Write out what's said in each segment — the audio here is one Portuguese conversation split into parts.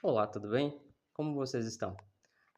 Olá, tudo bem? Como vocês estão?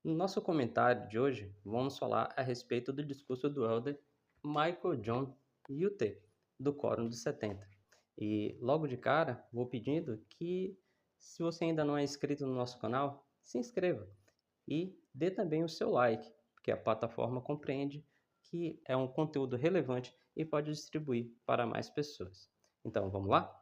No nosso comentário de hoje, vamos falar a respeito do discurso do elder Michael John Yutte, do Quórum dos 70. E logo de cara, vou pedindo que, se você ainda não é inscrito no nosso canal, se inscreva e dê também o seu like, porque a plataforma compreende que é um conteúdo relevante e pode distribuir para mais pessoas. Então, vamos lá?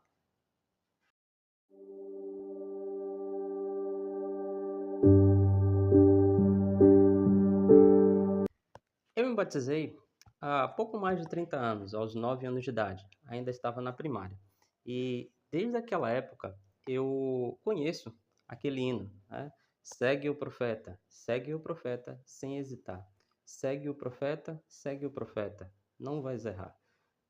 Eu me batizei há pouco mais de 30 anos, aos 9 anos de idade. Ainda estava na primária. E desde aquela época eu conheço aquele hino, né? Segue o profeta sem hesitar. Segue o profeta, não vais errar.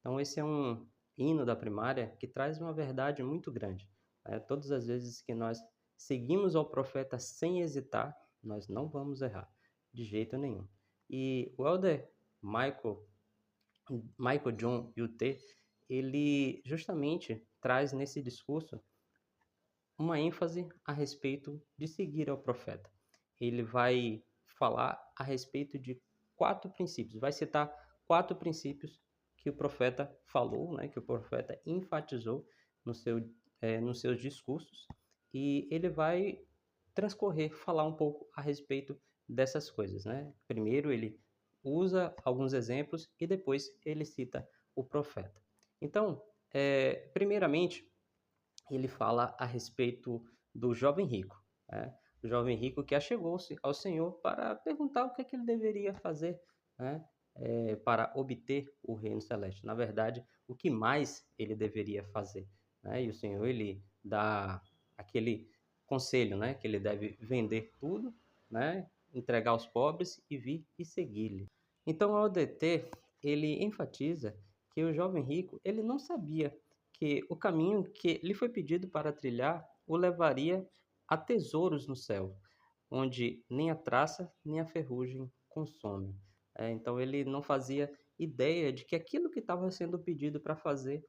Então esse é um hino da primária que traz uma verdade muito grande, né? Todas as vezes que nós seguimos ao profeta sem hesitar, nós não vamos errar, de jeito nenhum. E o elder Michael, Michael John Yutte, ele justamente traz nesse discurso uma ênfase a respeito de seguir ao profeta. Ele vai falar a respeito de 4 princípios, vai citar 4 princípios que o profeta falou, né, que o profeta enfatizou no nos seus discursos, e ele vai falar um pouco a respeito dessas coisas, né? Primeiro ele usa alguns exemplos e depois ele cita o profeta. Então, primeiramente, ele fala a respeito do jovem rico, né? O jovem rico que achegou-se ao Senhor para perguntar o que é que ele deveria fazer, né? Para obter o reino celeste. Na verdade, o que mais ele deveria fazer, né? E o Senhor ele dá aquele conselho, né? Que ele deve vender tudo, né? Entregar aos pobres e vir e seguir-lhe. Então, ao DT, ele enfatiza que o jovem rico ele não sabia que o caminho que lhe foi pedido para trilhar o levaria a tesouros no céu, onde nem a traça nem a ferrugem consome. Então ele não fazia ideia de que aquilo que estava sendo pedido para fazer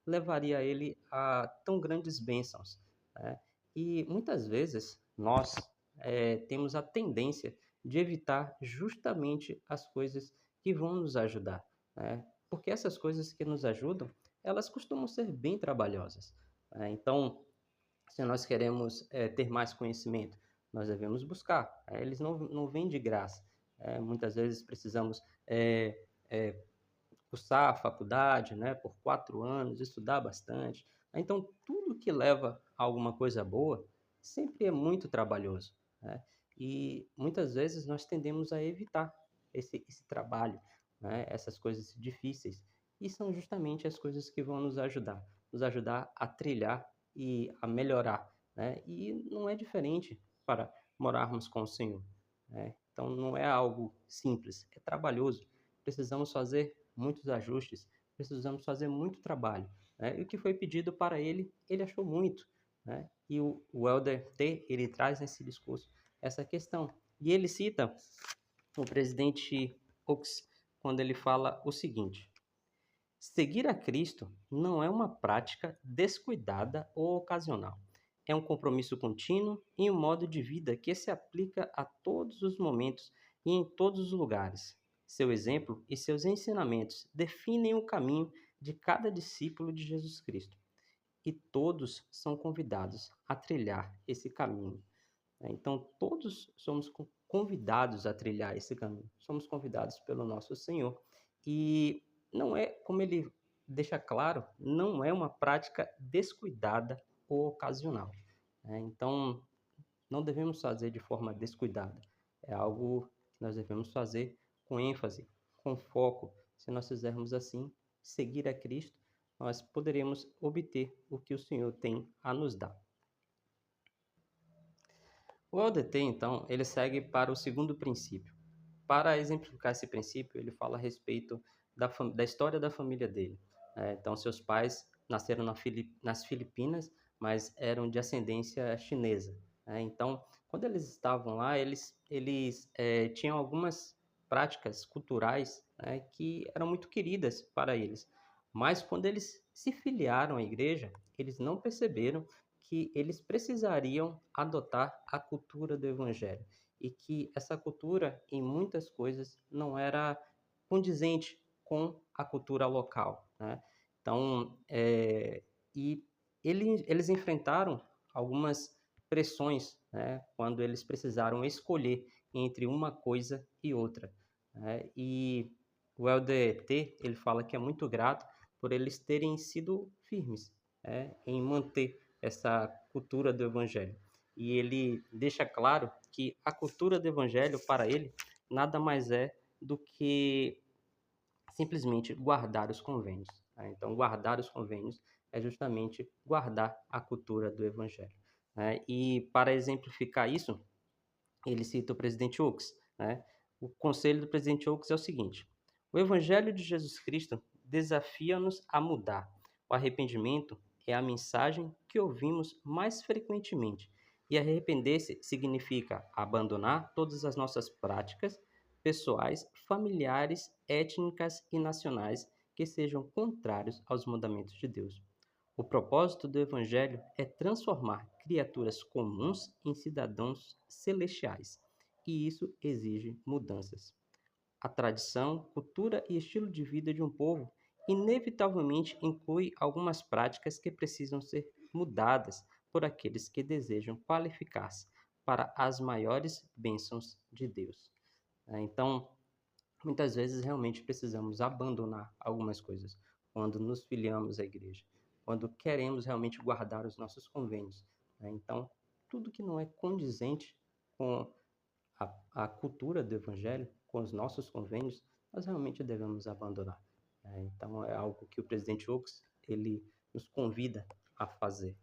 levaria ele a tão grandes bênçãos, né? E muitas vezes nós temos a tendência de evitar justamente as coisas que vão nos ajudar, né? Porque essas coisas que nos ajudam, elas costumam ser bem trabalhosas, né? Então, se nós queremos ter mais conhecimento, nós devemos buscar. Eles não vêm de graça. Muitas vezes precisamos cursar a faculdade, né, por 4 anos, estudar bastante. Então, tudo que leva a alguma coisa boa sempre é muito trabalhoso, né? E muitas vezes nós tendemos a evitar esse trabalho, né, essas coisas difíceis. E são justamente as coisas que vão nos ajudar a trilhar e a melhorar, né? E não é diferente para morarmos com o Senhor, né? Então, não é algo simples, é trabalhoso. Precisamos fazer muitos ajustes, precisamos fazer muito trabalho, né? E o que foi pedido para ele, ele achou muito, né? E o Elder T, ele traz nesse discurso essa questão. E ele cita o presidente Oaks quando ele fala o seguinte: seguir a Cristo não é uma prática descuidada ou ocasional. É um compromisso contínuo e um modo de vida que se aplica a todos os momentos e em todos os lugares. Seu exemplo e seus ensinamentos definem o caminho de cada discípulo de Jesus Cristo, e todos são convidados a trilhar esse caminho. Então, todos somos convidados a trilhar esse caminho. Somos convidados pelo nosso Senhor. E não é, como ele deixa claro, não é uma prática descuidada ou ocasional, né? Então, não devemos fazer de forma descuidada. É algo que nós devemos fazer com ênfase, com foco. Se nós fizermos assim, seguir a Cristo, nós poderemos obter o que o Senhor tem a nos dar. O LDT, então, ele segue para o segundo princípio. Para exemplificar esse princípio, ele fala a respeito da história da família dele. Então, seus pais nasceram nas Filipinas, mas eram de ascendência chinesa, né? Então, quando eles estavam lá, eles tinham algumas práticas culturais, né, que eram muito queridas para eles. Mas quando eles se filiaram à igreja, eles não perceberam que eles precisariam adotar a cultura do evangelho e que essa cultura, em muitas coisas, não era condizente com a cultura local, né? Então, e eles enfrentaram algumas pressões, né, quando eles precisaram escolher entre uma coisa e outra, né? E o Elder T, ele fala que é muito grato por eles terem sido firmes, né, em manter essa cultura do evangelho. E ele deixa claro que a cultura do evangelho, para ele, nada mais é do que simplesmente guardar os convênios, né? Então, guardar os convênios é justamente guardar a cultura do evangelho, né? E para exemplificar isso, ele cita o presidente Oaks, né? O conselho do presidente Oaks é o seguinte: o evangelho de Jesus Cristo desafia-nos a mudar. O arrependimento é a mensagem que ouvimos mais frequentemente. E arrepender-se significa abandonar todas as nossas práticas pessoais, familiares, étnicas e nacionais que sejam contrários aos mandamentos de Deus. O propósito do Evangelho é transformar criaturas comuns em cidadãos celestiais, e isso exige mudanças. A tradição, cultura e estilo de vida de um povo inevitavelmente inclui algumas práticas que precisam ser mudadas por aqueles que desejam qualificar-se para as maiores bênçãos de Deus. Então, muitas vezes realmente precisamos abandonar algumas coisas quando nos filiamos à igreja, quando queremos realmente guardar os nossos convênios, né? Então, tudo que não é condizente com a cultura do evangelho, com os nossos convênios, nós realmente devemos abandonar, né? Então, é algo que o presidente Oaks, ele nos convida a fazer.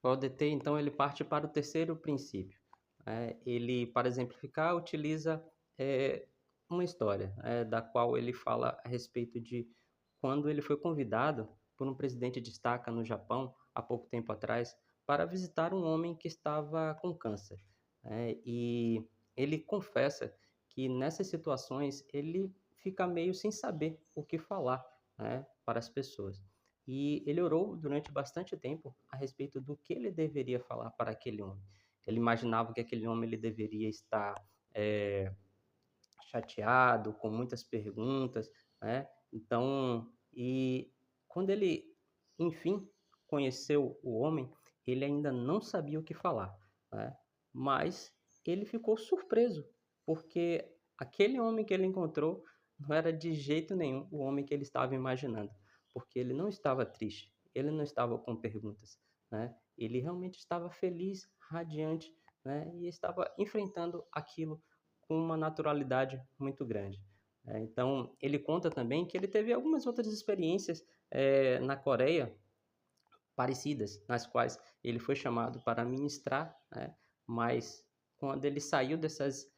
O ODT, então, ele parte para o terceiro princípio. Ele, para exemplificar, utiliza é, uma história, da qual ele fala a respeito de quando ele foi convidado por um presidente de estaca no Japão, há pouco tempo atrás, para visitar um homem que estava com câncer, né? E ele confessa que nessas situações ele fica meio sem saber o que falar, né, para as pessoas. E ele orou durante bastante tempo a respeito do que ele deveria falar para aquele homem. Ele imaginava que aquele homem ele deveria estar é, chateado, com muitas perguntas, né? Então, e quando ele, enfim, conheceu o homem, ele ainda não sabia o que falar, né? Mas ele ficou surpreso, porque aquele homem que ele encontrou não era de jeito nenhum o homem que ele estava imaginando, porque ele não estava triste, ele não estava com perguntas, né? Ele realmente estava feliz, radiante, né? E estava enfrentando aquilo com uma naturalidade muito grande. Então, ele conta também que ele teve algumas outras experiências na Coreia parecidas, nas quais ele foi chamado para ministrar, né? Mas quando ele saiu dessas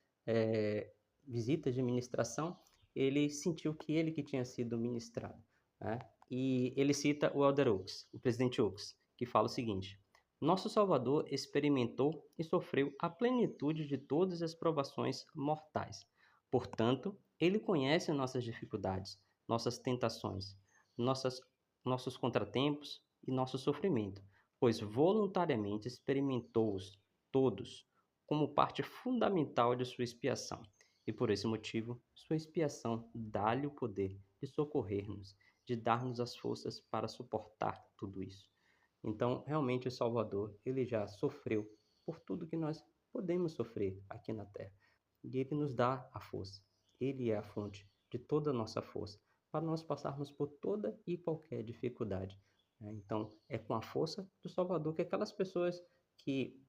visitas de ministração, ele sentiu que ele que tinha sido ministrado, né? E ele cita o Elder Oaks, o presidente Oaks, que fala o seguinte: nosso Salvador experimentou e sofreu a plenitude de todas as provações mortais. Portanto, ele conhece nossas dificuldades, nossas tentações, nossas, nossos contratempos e nosso sofrimento, pois voluntariamente experimentou-os todos como parte fundamental de sua expiação. E por esse motivo, sua expiação dá-lhe o poder de socorrer-nos, de dar-nos as forças para suportar tudo isso. Então, realmente, o Salvador, ele já sofreu por tudo que nós podemos sofrer aqui na Terra. E ele nos dá a força. Ele é a fonte de toda a nossa força para nós passarmos por toda e qualquer dificuldade, né? Então, é com a força do Salvador que aquelas pessoas que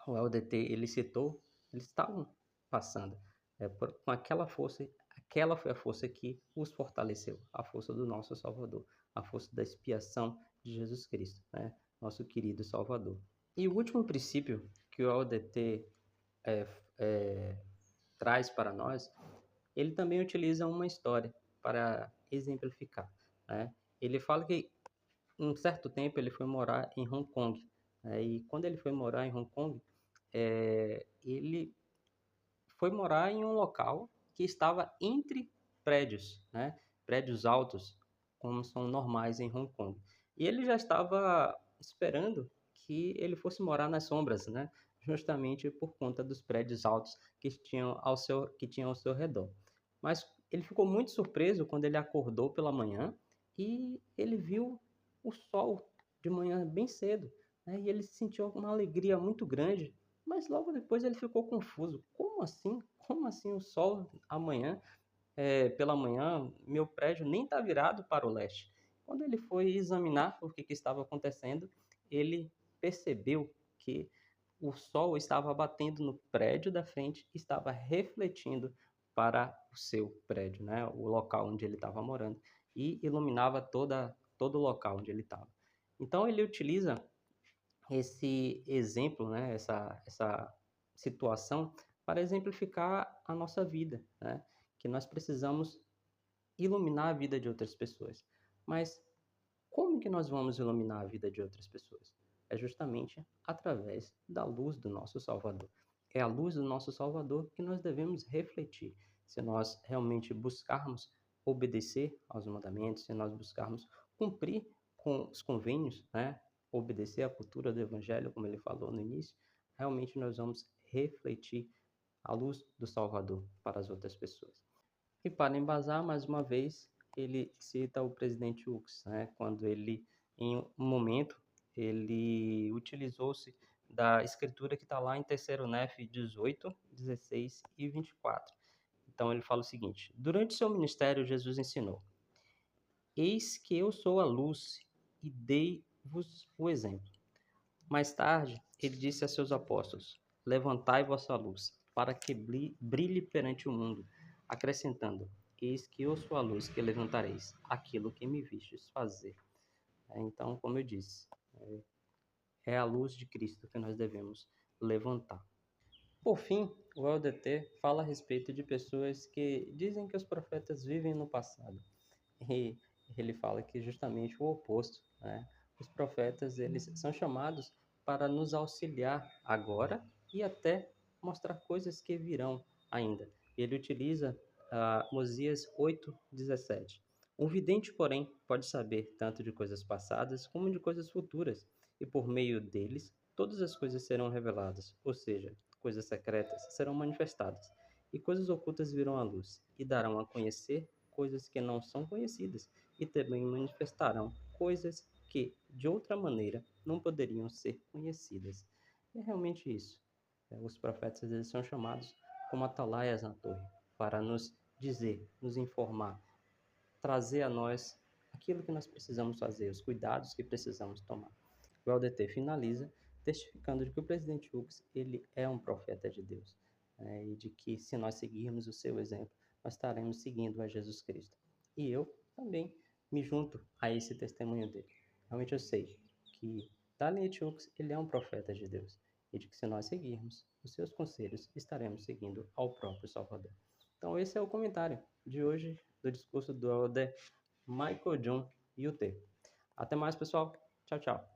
o LDT ele citou, eles estavam passando. Com aquela força, aquela foi a força que os fortaleceu, a força do nosso Salvador, a força da expiação de Jesus Cristo, né? Nosso querido Salvador. E o último princípio que o LDT é, é, traz para nós, ele também utiliza uma história para exemplificar, né? Ele fala que um certo tempo ele foi morar em Hong Kong, né? E quando ele foi morar em Hong Kong, ele foi morar em um local que estava entre prédios, né? Prédios altos, como são normais em Hong Kong. E ele já estava esperando que ele fosse morar nas sombras, né? Justamente por conta dos prédios altos que tinham ao seu redor. Mas ele ficou muito surpreso quando ele acordou pela manhã e ele viu o sol de manhã bem cedo, né? E ele sentiu uma alegria muito grande, mas logo depois ele ficou confuso. Como assim? Como assim o sol amanhã? Pela manhã, meu prédio nem está virado para o leste. Quando ele foi examinar o que estava acontecendo, ele percebeu que o sol estava batendo no prédio da frente e estava refletindo para o seu prédio, né? O local onde ele estava morando, e iluminava todo o local onde ele estava. Então ele utiliza esse exemplo, né? Essa situação para exemplificar a nossa vida, né? Que nós precisamos iluminar a vida de outras pessoas. Mas como que nós vamos iluminar a vida de outras pessoas? É justamente através da luz do nosso Salvador. É a luz do nosso Salvador que nós devemos refletir. Se nós realmente buscarmos obedecer aos mandamentos, se nós buscarmos cumprir com os convênios, né? Obedecer à cultura do Evangelho, como ele falou no início, realmente nós vamos refletir a luz do Salvador para as outras pessoas. E para embasar, mais uma vez, ele cita o presidente Hux, né? Quando ele, em um momento, ele utilizou-se da escritura que está lá em 3º Nef 18, 16 e 24. Então ele fala o seguinte: durante seu ministério, Jesus ensinou: eis que eu sou a luz e dei-vos o exemplo. Mais tarde, ele disse a seus apóstolos: levantai vossa luz, para que brilhe perante o mundo, acrescentando: eis que eu sou a luz que levantareis aquilo que me vistes fazer. Então, como eu disse, é a luz de Cristo que nós devemos levantar. Por fim, o LDT fala a respeito de pessoas que dizem que os profetas vivem no passado. E ele fala que justamente o oposto, né? Os profetas, eles são chamados para nos auxiliar agora e até mostrar coisas que virão ainda. Ele utiliza Mosias 8:17. Um vidente, porém, pode saber tanto de coisas passadas como de coisas futuras, e por meio deles todas as coisas serão reveladas, ou seja, coisas secretas serão manifestadas, e coisas ocultas virão à luz, e darão a conhecer coisas que não são conhecidas, e também manifestarão coisas que, de outra maneira, não poderiam ser conhecidas. É realmente isso. Os profetas, eles são chamados como atalaias na torre, para nos dizer, nos informar, trazer a nós aquilo que nós precisamos fazer, os cuidados que precisamos tomar. O LDT finaliza testificando de que o presidente Hux, ele é um profeta de Deus, e de que se nós seguirmos o seu exemplo, nós estaremos seguindo a Jesus Cristo. E eu também me junto a esse testemunho dele. Realmente eu sei que Daniel Hux, ele é um profeta de Deus, e de que se nós seguirmos os seus conselhos, estaremos seguindo ao próprio Salvador. Então esse é o comentário de hoje do discurso do elder Michael John UT. Até mais, pessoal. Tchau, tchau.